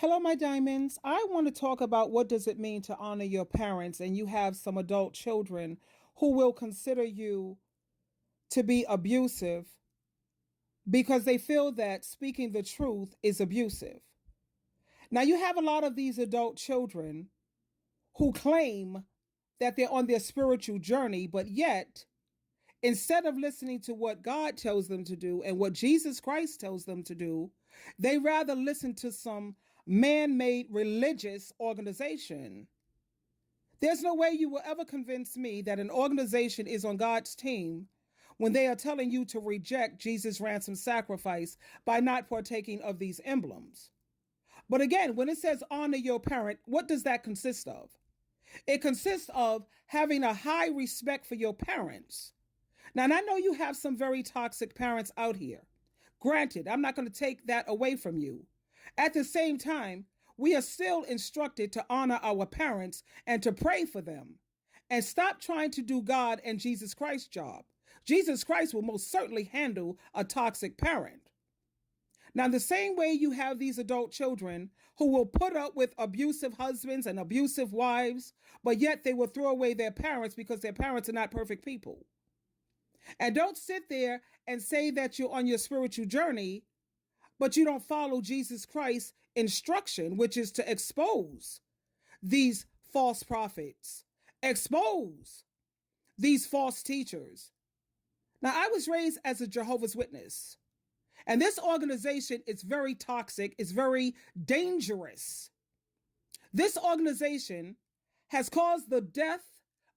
Hello, my diamonds. I want to talk about what does it mean to honor your parents, and you have some adult children who will consider you to be abusive because they feel that speaking the truth is abusive. Now, you have a lot of these adult children who claim that they're on their spiritual journey, but yet, instead of listening to what God tells them to do and what Jesus Christ tells them to do, they rather listen to some man made religious organization. There's no way you will ever convince me that an organization is on God's team when they are telling you to reject Jesus' ransom sacrifice by not partaking of these emblems. But again, when it says honor your parent, what does that consist of? It consists of having a high respect for your parents. Now, and I know you have some very toxic parents out here. Granted, I'm not going to take that away from you. At the same time, we are still instructed to honor our parents and to pray for them and stop trying to do God and Jesus Christ's job. Jesus Christ will most certainly handle a toxic parent. Now, the same way you have these adult children who will put up with abusive husbands and abusive wives, but yet they will throw away their parents because their parents are not perfect people. And don't sit there and say that you're on your spiritual journey, but you don't follow Jesus Christ's instruction, which is to expose these false prophets, expose these false teachers. Now, I was raised as a Jehovah's Witness, and this organization is very toxic, it's very dangerous. This organization has caused the death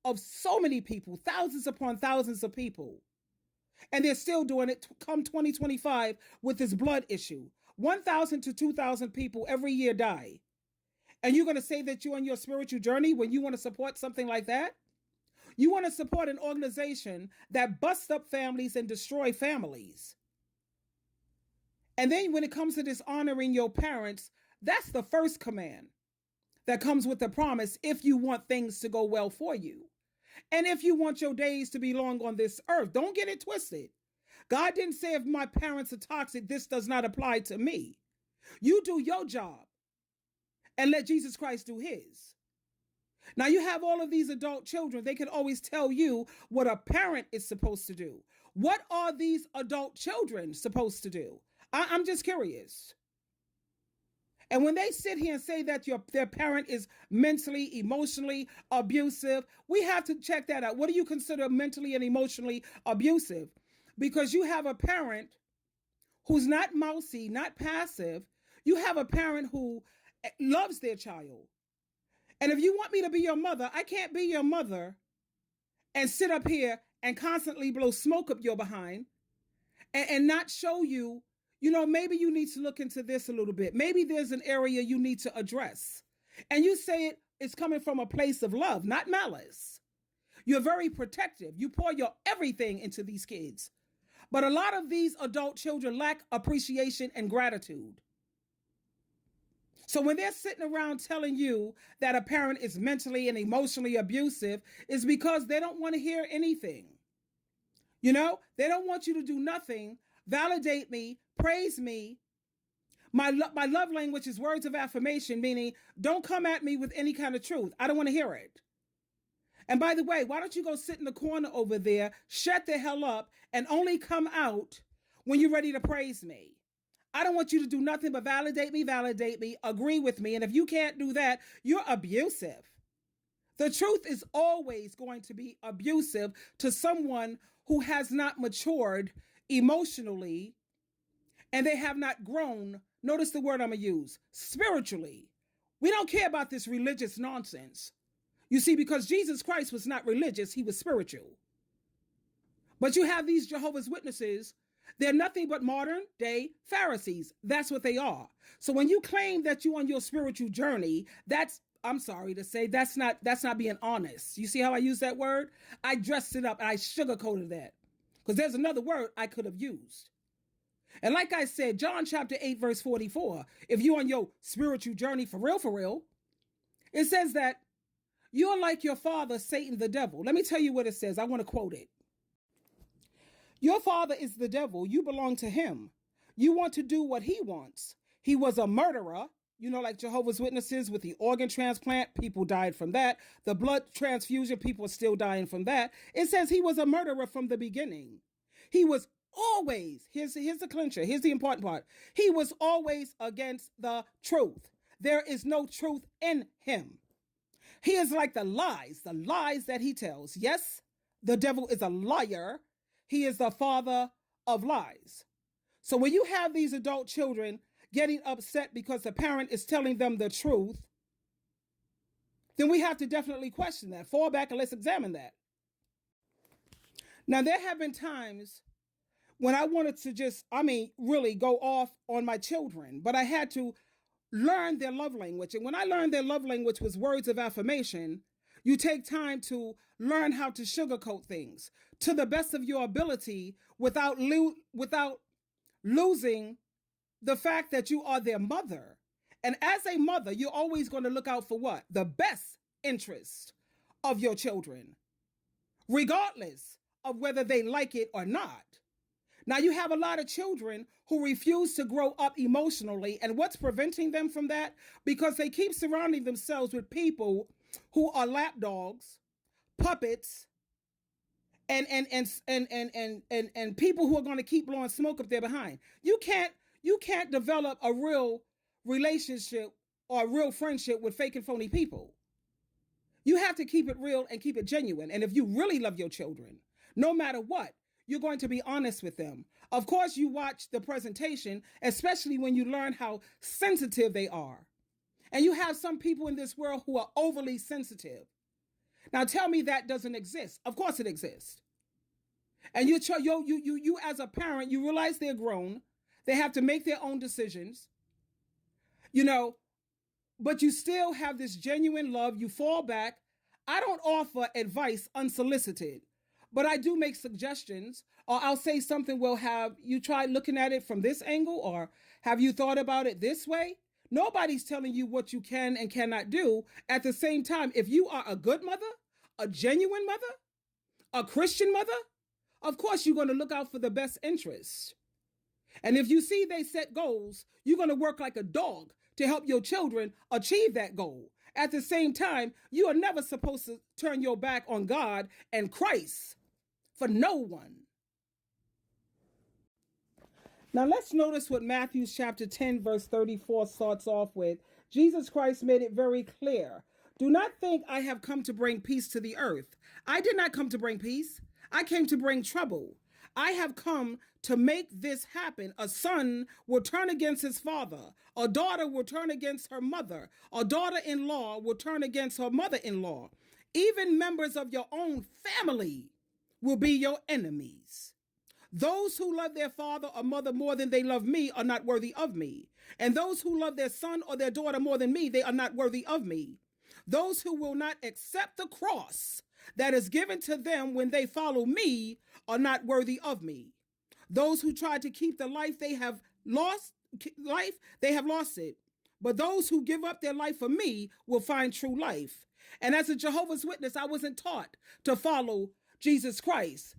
of so many people, thousands upon thousands of people. And they're still doing it come 2025 with this blood issue. 1,000 to 2,000 people every year die. And you're going to say that you're on your spiritual journey when you want to support something like that? You want to support an organization that busts up families and destroy families. And then when it comes to dishonoring your parents, that's the first command that comes with the promise if you want things to go well for you. And if you want your days to be long on this earth, don't get it twisted. God didn't say if my parents are toxic, this does not apply to me. You do your job and let Jesus Christ do his. Now you have all of these adult children. They can always tell you what a parent is supposed to do. What are these adult children supposed to do? I'm just curious. And when they sit here and say that their parent is mentally, emotionally abusive, we have to check that out. What do you consider mentally and emotionally abusive? Because you have a parent who's not mousy, not passive. You have a parent who loves their child. And if you want me to be your mother, I can't be your mother and sit up here and constantly blow smoke up your behind and not show you, maybe you need to look into this a little bit. Maybe there's an area you need to address. And you say it's coming from a place of love, not malice. You're very protective. You pour your everything into these kids. But a lot of these adult children lack appreciation and gratitude. So when they're sitting around telling you that a parent is mentally and emotionally abusive, it's because they don't want to hear anything. They don't want you to do nothing, validate me, praise me. My love language is words of affirmation, meaning don't come at me with any kind of truth. I don't want to hear it. And by the way, why don't you go sit in the corner over there, shut the hell up, and only come out when you're ready to praise me? I don't want you to do nothing but validate me, agree with me. And if you can't do that, you're abusive. The truth is always going to be abusive to someone who has not matured emotionally and they have not grown. Notice the word I'm going to use, spiritually. We don't care about this religious nonsense. You see, because Jesus Christ was not religious, he was spiritual. But you have these Jehovah's Witnesses. They're nothing but modern day Pharisees. That's what they are. So when you claim that you're on your spiritual journey, I'm sorry to say, that's not being honest. You see how I use that word? I dressed it up and I sugarcoated that because there's another word I could have used. And like I said, John chapter 8, verse 44, if you're on your spiritual journey for real, it says that you're like your father, Satan, the devil. Let me tell you what it says. I want to quote it. Your father is the devil. You belong to him. You want to do what he wants. He was a murderer. like Jehovah's Witnesses with the organ transplant, people died from that. The blood transfusion, people are still dying from that. It says he was a murderer from the beginning. He was always, here's the clincher, here's the important part. He was always against the truth. There is no truth in him. He is like the lies that he tells. Yes, the devil is a liar. He is the father of lies. So when you have these adult children getting upset because the parent is telling them the truth, then we have to definitely question that. Fall back and let's examine that. Now, there have been times when I wanted to really go off on my children, but I had to learn their love language. And when I learned their love language was words of affirmation, you take time to learn how to sugarcoat things to the best of your ability without losing the fact that you are their mother. And as a mother, you're always going to look out for what? The best interest of your children, regardless of whether they like it or not. Now, you have a lot of children who refuse to grow up emotionally. And what's preventing them from that? Because they keep surrounding themselves with people who are lapdogs, puppets, and people who are going to keep blowing smoke up there behind. You can't develop a real relationship or a real friendship with fake and phony people. You have to keep it real and keep it genuine. And if you really love your children, no matter what, you're going to be honest with them. Of course, you watch the presentation, especially when you learn how sensitive they are. And you have some people in this world who are overly sensitive. Now tell me that doesn't exist. Of course it exists. And you as a parent, you realize they're grown. They have to make their own decisions. But you still have this genuine love. You fall back. I don't offer advice unsolicited, but I do make suggestions, or I'll say something, well, have you tried looking at it from this angle, or have you thought about it this way? Nobody's telling you what you can and cannot do. At the same time, if you are a good mother, a genuine mother, a Christian mother, of course you're going to look out for the best interests. And if you see they set goals, you're going to work like a dog to help your children achieve that goal. At the same time, you are never supposed to turn your back on God and Christ for no one. Now let's notice what Matthew chapter 10 verse 34 starts off with. Jesus Christ made it very clear. Do not think I have come to bring peace to the earth. I did not come to bring peace. I came to bring trouble. I have come to make this happen. A son will turn against his father. A daughter will turn against her mother. A daughter-in-law will turn against her mother-in-law. Even members of your own family will be your enemies. Those who love their father or mother more than they love me are not worthy of me. And those who love their son or their daughter more than me, they are not worthy of me. Those who will not accept the cross that is given to them when they follow me are not worthy of me. Those who try to keep the life they have lost, they have lost it. But those who give up their life for me will find true life. And as a Jehovah's Witness, I wasn't taught to follow Jesus Christ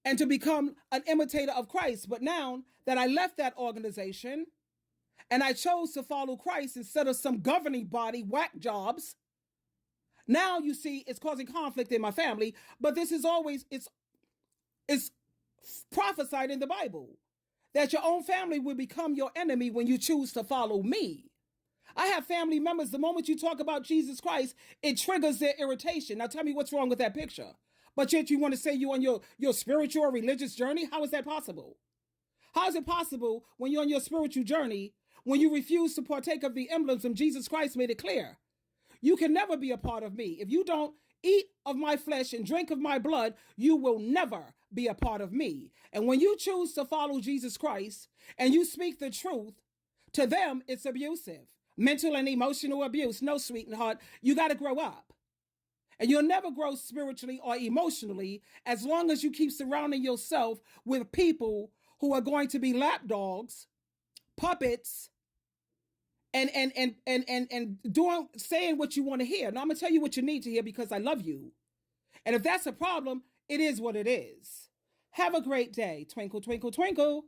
and to become an imitator of Christ. But now that I left that organization and I chose to follow Christ instead of some governing body whack jobs, now you see it's causing conflict in my family. But this is always, it's prophesied in the Bible that your own family will become your enemy when you choose to follow me. I have family members, the moment you talk about Jesus Christ, it triggers their irritation. Now tell me what's wrong with that picture. But yet you want to say you on your spiritual or religious journey? How is that possible? How is it possible when you're on your spiritual journey, when you refuse to partake of the emblems and Jesus Christ made it clear? You can never be a part of me. If you don't eat of my flesh and drink of my blood, you will never be a part of me. And when you choose to follow Jesus Christ and you speak the truth, to them it's abusive. Mental and emotional abuse. No, sweetheart, you got to grow up. And you'll never grow spiritually or emotionally as long as you keep surrounding yourself with people who are going to be lapdogs, puppets, and saying what you want to hear. Now I'm gonna tell you what you need to hear because I love you. And if that's a problem, it is what it is. Have a great day. Twinkle, twinkle, twinkle.